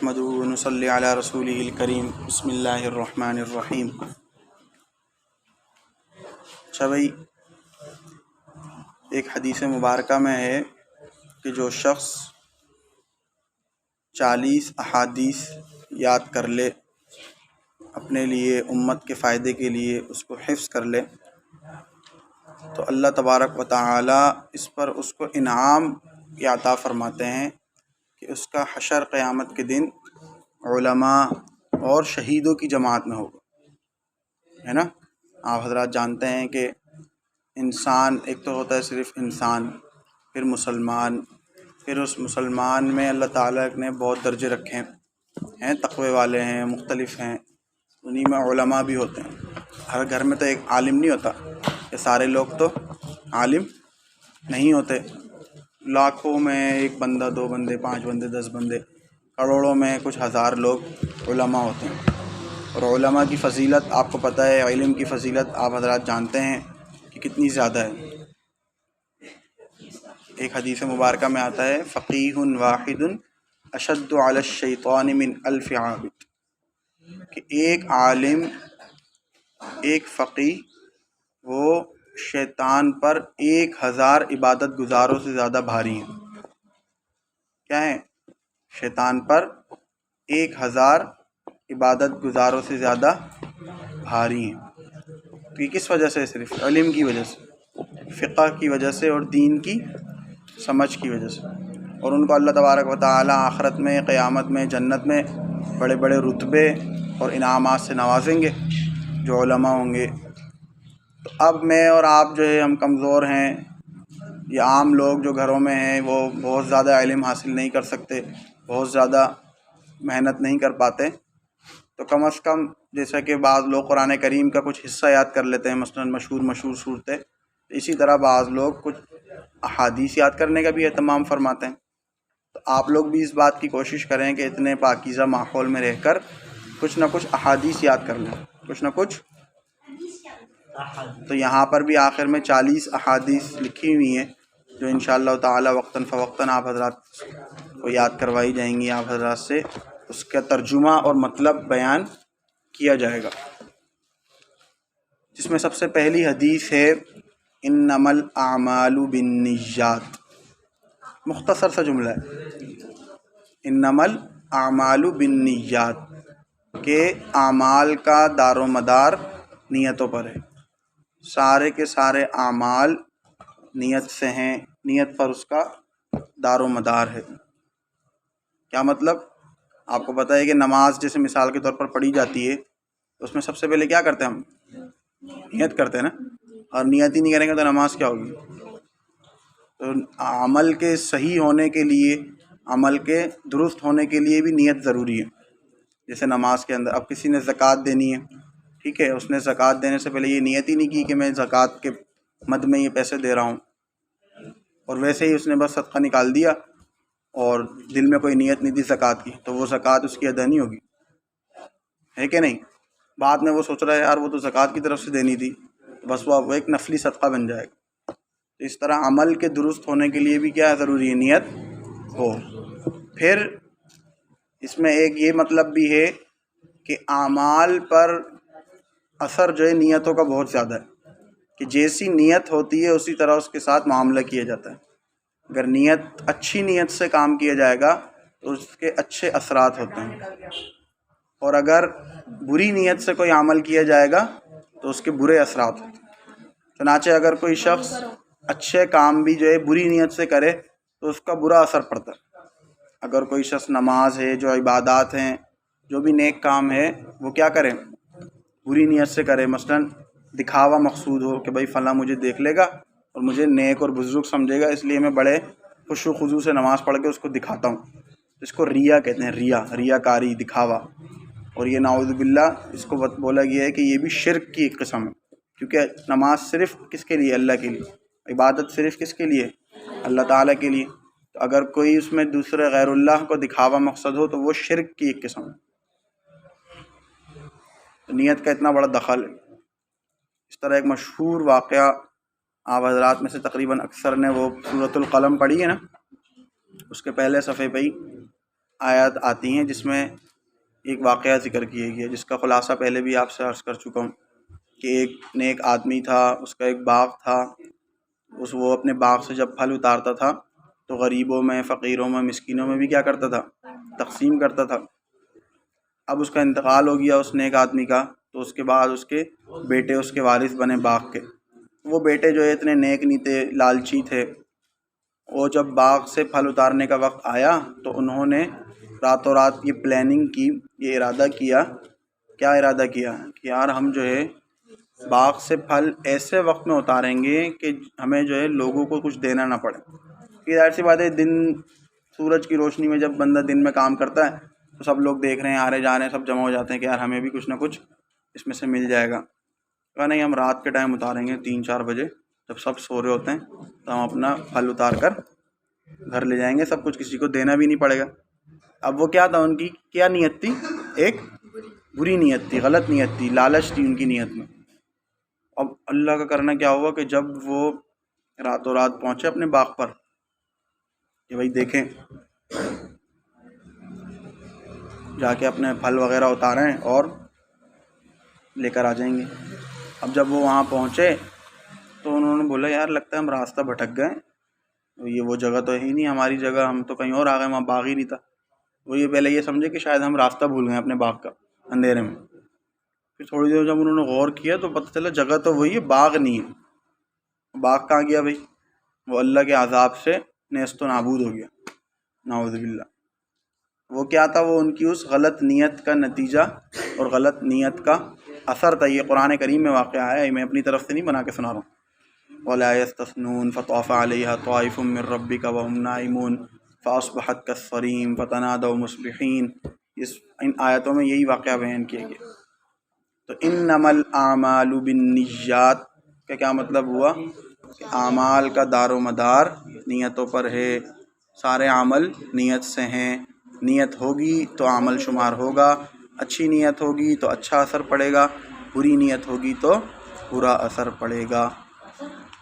نحمدہ ونصلی علی رسولہ الکریم بسم اللہ الرحمن الرحیم۔ اچھا بھائی، ایک حدیث مبارکہ میں ہے کہ جو شخص 40 احادیث یاد کر لے اپنے لیے، امت کے فائدے کے لیے، اس کو حفظ کر لے تو اللہ تبارک و تعالی اس پر اس کو انعام کی عطا فرماتے ہیں کہ اس کا حشر قیامت کے دن علماء اور شہیدوں کی جماعت میں ہوگا، ہے نا۔ آپ حضرات جانتے ہیں کہ انسان ایک تو ہوتا ہے صرف انسان، پھر مسلمان، پھر اس مسلمان میں اللہ تعالیٰ نے بہت درجے رکھے ہیں، تقوی والے ہیں، مختلف ہیں، انہیں میں علماء بھی ہوتے ہیں۔ ہر گھر میں تو ایک عالم نہیں ہوتا، کہ سارے لوگ تو عالم نہیں ہوتے، لاکھوں میں ایک بندہ، 2 بندے، 5 بندے، 10 بندے، کروڑوں میں کچھ ہزار لوگ علماء ہوتے ہیں۔ اور علماء کی فضیلت آپ کو پتہ ہے، علم کی فضیلت آپ حضرات جانتے ہیں کہ کتنی زیادہ ہے۔ ایک حدیث مبارکہ میں آتا ہے فقیہ واحد اشد علی الشیطان من 1000 عابد، کہ ایک عالم، ایک فقیہ، وہ شیطان پر 1000 عبادت گزاروں سے زیادہ بھاری ہیں۔ کیا ہیں؟ شیطان پر 1000 عبادت گزاروں سے زیادہ بھاری ہیں۔ تو یہ کس وجہ سے؟ صرف علم کی وجہ سے، فقہ کی وجہ سے، اور دین کی سمجھ کی وجہ سے۔ اور ان کو اللہ تبارک و تعالی آخرت میں، قیامت میں، جنت میں بڑے بڑے رتبے اور انعامات سے نوازیں گے جو علماء ہوں گے۔ تو اب میں اور آپ جو ہے، ہم کمزور ہیں، یا عام لوگ جو گھروں میں ہیں وہ بہت زیادہ علم حاصل نہیں کر سکتے، بہت زیادہ محنت نہیں کر پاتے، تو کم از کم جیسا کہ بعض لوگ قرآن کریم کا کچھ حصہ یاد کر لیتے ہیں، مثلا مشہور صورتیں، اسی طرح بعض لوگ کچھ احادیث یاد کرنے کا بھی اہتمام فرماتے ہیں۔ تو آپ لوگ بھی اس بات کی کوشش کریں کہ اتنے پاکیزہ ماحول میں رہ کر کچھ نہ کچھ احادیث یاد کر لیں، کچھ نہ کچھ۔ تو یہاں پر بھی آخر میں 40 احادیث لکھی ہوئی ہیں جو انشاءاللہ تعالی وقتاً فوقتاً آپ حضرات کو یاد کروائی جائیں گی، آپ حضرات سے اس کا ترجمہ اور مطلب بیان کیا جائے گا، جس میں سب سے پہلی حدیث ہے انما الاعمال بالنیات۔ مختصر سا جملہ ہے، انما الاعمال بالنیات، کہ اعمال کا دار و مدار نیتوں پر ہے، سارے کے سارے اعمال نیت سے ہیں، نیت پر اس کا دار و مدار ہے۔ کیا مطلب؟ آپ کو پتہ ہے کہ نماز جیسے مثال کے طور پر پڑھی جاتی ہے تو اس میں سب سے پہلے کیا کرتے ہیں ہم؟ نیت کرتے ہیں نا، اور نیت ہی نہیں کریں گے تو نماز کیا ہوگی؟ تو عمل کے صحیح ہونے کے لیے، عمل کے درست ہونے کے لیے بھی نیت ضروری ہے۔ جیسے نماز کے اندر اب کسی نے زکوٰۃ دینی ہے، ٹھیک ہے، اس نے زکوٰۃ دینے سے پہلے یہ نیت ہی نہیں کی کہ میں زکوٰۃ کے مد میں یہ پیسے دے رہا ہوں، اور ویسے ہی اس نے بس صدقہ نکال دیا اور دل میں کوئی نیت نہیں تھی زکوٰۃ کی، تو وہ زکوٰۃ اس کی ادا نہیں ہوگی، ہے کہ نہیں؟ بعد میں وہ سوچ رہا ہے یار وہ تو زکوٰۃ کی طرف سے دینی تھی، بس وہ ایک نفلی صدقہ بن جائے گا۔ تو اس طرح عمل کے درست ہونے کے لیے بھی کیا ضروری ہے؟ نیت ہو۔ پھر اس میں ایک یہ مطلب بھی ہے کہ اعمال پر اثر جو ہے نیتوں کا بہت زیادہ ہے، کہ جیسی نیت ہوتی ہے اسی طرح اس کے ساتھ معاملہ کیا جاتا ہے۔ اگر نیت، اچھی نیت سے کام کیا جائے گا تو اس کے اچھے اثرات ہوتے ہیں، اور اگر بری نیت سے کوئی عمل کیا جائے گا تو اس کے برے اثرات ہوتے ہیں۔ چنانچہ اگر کوئی شخص اچھے کام بھی جو ہے بری نیت سے کرے تو اس کا برا اثر پڑتا ہے۔ اگر کوئی شخص نماز ہے، جو عبادات ہیں، جو بھی نیک کام ہے، وہ کیا کرے؟ بری نیت سے کرے، مثلا دکھاوا مقصود ہو کہ بھائی فلاں مجھے دیکھ لے گا اور مجھے نیک اور بزرگ سمجھے گا، اس لیے میں بڑے خشوع و خضوع سے نماز پڑھ کے اس کو دکھاتا ہوں، اس کو ریا کہتے ہیں، ریا کاری، دکھاوا۔ اور یہ نعوذ باللہ اس کو بولا گیا ہے کہ یہ بھی شرک کی ایک قسم ہے، کیونکہ نماز صرف کس کے لیے؟ اللہ کے لیے، عبادت صرف کس کے لیے؟ اللہ تعالیٰ کے لیے۔ تو اگر کوئی اس میں دوسرے غیر اللہ کو دکھاوا مقصد ہو تو وہ شرک کی ایک قسم ہے۔ تو نیت کا اتنا بڑا دخل ہے۔ اس طرح ایک مشہور واقعہ آپ حضرات میں سے تقریباً اکثر نے وہ سورۃ القلم پڑھی ہے نا، اس کے پہلے صفحے پہ ہی آیات آتی ہیں جس میں ایک واقعہ ذکر کیا گیا جس کا خلاصہ پہلے بھی آپ سے عرض کر چکا ہوں کہ ایک نیک آدمی تھا، اس کا ایک باغ تھا، وہ اپنے باغ سے جب پھل اتارتا تھا تو غریبوں میں، فقیروں میں، مسکینوں میں بھی کیا کرتا تھا؟ تقسیم کرتا تھا۔ اب اس کا انتقال ہو گیا اس نیک آدمی کا، تو اس کے بعد اس کے بیٹے اس کے وارث بنے باغ کے۔ وہ بیٹے جو ہے اتنے نیک نہیں تھے، لالچی تھے۔ وہ جب باغ سے پھل اتارنے کا وقت آیا تو انہوں نے راتوں رات یہ پلاننگ کی، یہ ارادہ کیا۔ کیا ارادہ کیا کہ یار ہم جو ہے باغ سے پھل ایسے وقت میں اتاریں گے کہ ہمیں جو ہے لوگوں کو کچھ دینا نہ پڑے۔ یہ ظاہر سی بات ہے، دن سورج کی روشنی میں جب بندہ دن میں کام کرتا ہے تو سب لوگ دیکھ رہے ہیں، آ رہے جا رہے ہیں، سب جمع ہو جاتے ہیں کہ یار ہمیں بھی کچھ نہ کچھ اس میں سے مل جائے گا۔ کہا نہیں، ہم رات کے ٹائم اتاریں گے، 3-4 بجے جب سب سو رہے ہوتے ہیں تو ہم اپنا پھل اتار کر گھر لے جائیں گے، سب کچھ کسی کو دینا بھی نہیں پڑے گا۔ اب وہ کیا تھا، ان کی کیا نیت تھی؟ ایک بری نیت تھی، غلط نیت تھی، لالچ تھی ان کی نیت میں۔ اب اللہ کا کرنا کیا ہوا کہ جب وہ راتوں رات پہنچے اپنے باغ پر کہ بھائی دیکھیں جا کے اپنے پھل وغیرہ اتاریں اور لے کر آ جائیں گے۔ اب جب وہ وہاں پہنچے تو انہوں نے بولا یار لگتا ہے ہم راستہ بھٹک گئے، یہ وہ جگہ تو ہے ہی نہیں ہماری جگہ، ہم تو کہیں اور آ گئے، وہاں باغ ہی نہیں تھا۔ وہ یہ پہلے یہ سمجھے کہ شاید ہم راستہ بھول گئے اپنے باغ کا اندھیرے میں۔ پھر تھوڑی دیر جب انہوں نے غور کیا تو پتہ چلا جگہ تو وہی ہے، باغ نہیں ہے۔ باغ کہاں گیا بھائی؟ وہ اللہ کے عذاب سے نیست و نابود ہو گیا، نعوذ باللہ۔ وہ کیا تھا؟ وہ ان کی اس غلط نیت کا نتیجہ اور غلط نیت کا اثر تھا۔ یہ قرآن کریم میں واقعہ ہے، میں اپنی طرف سے نہیں بنا کے سنا رہا ہوں۔ وَلَا يَسْتَثْنُونَ فَطَافَ عَلَيْهَا طَائِفٌ مِّن رَّبِّكَ وَهُمْ نَائِمُونَ فَأَصْبَحَتْ كَالصَّرِيمِ فَتَنَادَوْا مُصْبِحِينَ۔ ان آیتوں میں یہی واقعہ بیان کیا گیا۔ تو انما الاعمال بالنیات کا کیا مطلب ہوا کہ اعمال کا دار و مدار نیتوں پر ہے، سارے عمل نیت سے ہیں۔ نیت ہوگی تو عمل شمار ہوگا، اچھی نیت ہوگی تو اچھا اثر پڑے گا، بری نیت ہوگی تو برا اثر پڑے گا۔